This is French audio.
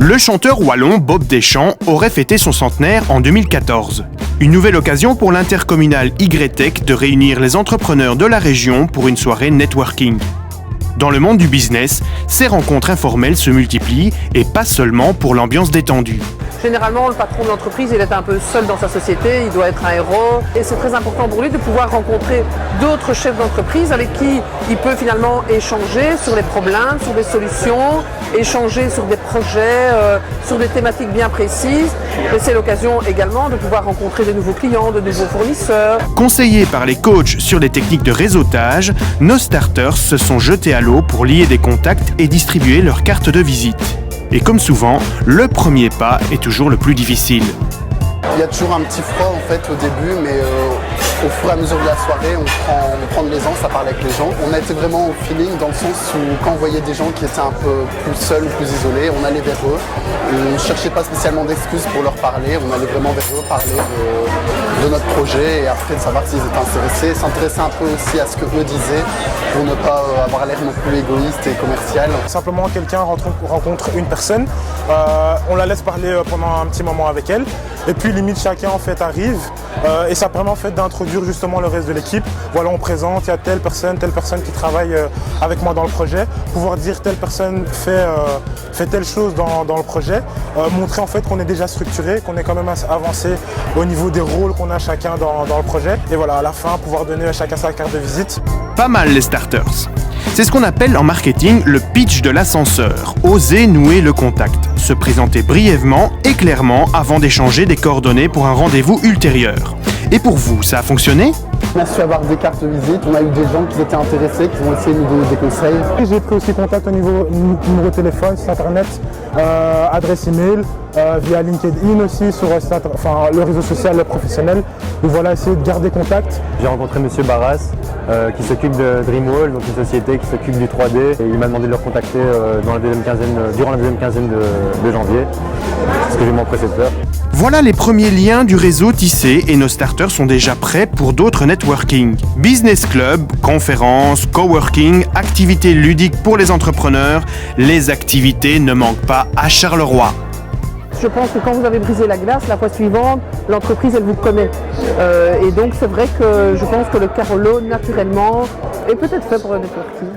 Le chanteur wallon Bob Deschamps aurait fêté son centenaire en 2014. Une nouvelle occasion pour l'intercommunal Y-Tech de réunir les entrepreneurs de la région pour une soirée networking. Dans le monde du business, ces rencontres informelles se multiplient et pas seulement pour l'ambiance détendue. Généralement, le patron de l'entreprise, il est un peu seul dans sa société, il doit être un héros. Et c'est très important pour lui de pouvoir rencontrer d'autres chefs d'entreprise avec qui il peut finalement échanger sur les problèmes, sur des solutions, échanger sur des projets, sur des thématiques bien précises. Et c'est l'occasion également de pouvoir rencontrer de nouveaux clients, de nouveaux fournisseurs. Conseillés par les coachs sur les techniques de réseautage, nos starters se sont jetés à l'eau pour lier des contacts et distribuer leurs cartes de visite. Et comme souvent, le premier pas est toujours le plus difficile. Il y a toujours un petit froid en fait au début, mais au fur et à mesure de la soirée, on prend de l'aisance à parler avec les gens. On a été vraiment au feeling dans le sens où quand on voyait des gens qui étaient un peu plus seuls ou plus isolés, on allait vers eux. On ne cherchait pas spécialement d'excuses pour leur parler, on allait vraiment vers eux parler de notre projet et après de savoir s'ils étaient intéressés, s'intéresser un peu aussi à ce que eux disaient pour ne pas avoir l'air non plus égoïste et commercial. Simplement quelqu'un rencontre une personne, on la laisse parler pendant un petit moment avec elle et puis limite chacun en fait arrive et ça permet en fait d'introduire justement le reste de l'équipe. Voilà, on présente, il y a telle personne qui travaille avec moi dans le projet, pouvoir dire telle personne fait telle chose dans le projet, montrer en fait qu'on est déjà structuré, qu'on est quand même avancé au niveau des rôles qu'on a chacun dans le projet et voilà, à la fin pouvoir donner à chacun sa carte de visite. Pas mal les starters. C'est ce qu'on appelle en marketing le pitch de l'ascenseur. Oser nouer le contact, se présenter brièvement et clairement avant d'échanger des coordonnées pour un rendez-vous ultérieur. Et pour vous, ça a fonctionné ? On a su avoir des cartes de visite, on a eu des gens qui étaient intéressés, qui ont essayé de nous donner des conseils. J'ai pris aussi contact au niveau numéro de téléphone, site internet, adresse email, via LinkedIn aussi sur le réseau social professionnel. Donc voilà, essayer de garder contact. J'ai rencontré M. Barras qui s'occupe de Dreamwall, donc une société qui s'occupe du 3D. Et il m'a demandé de le recontacter durant la deuxième quinzaine de janvier. C'est ce que je vais m'empresser de faire. Voilà les premiers liens du réseau tissé et nos starters sont déjà prêts pour d'autres networking. Business club, conférences, coworking, activités ludiques pour les entrepreneurs, les activités ne manquent pas à Charleroi. Je pense que quand vous avez brisé la glace, la fois suivante, l'entreprise, elle vous connaît. Et donc, c'est vrai que je pense que le Carolo, naturellement, est peut-être fait pour le networking.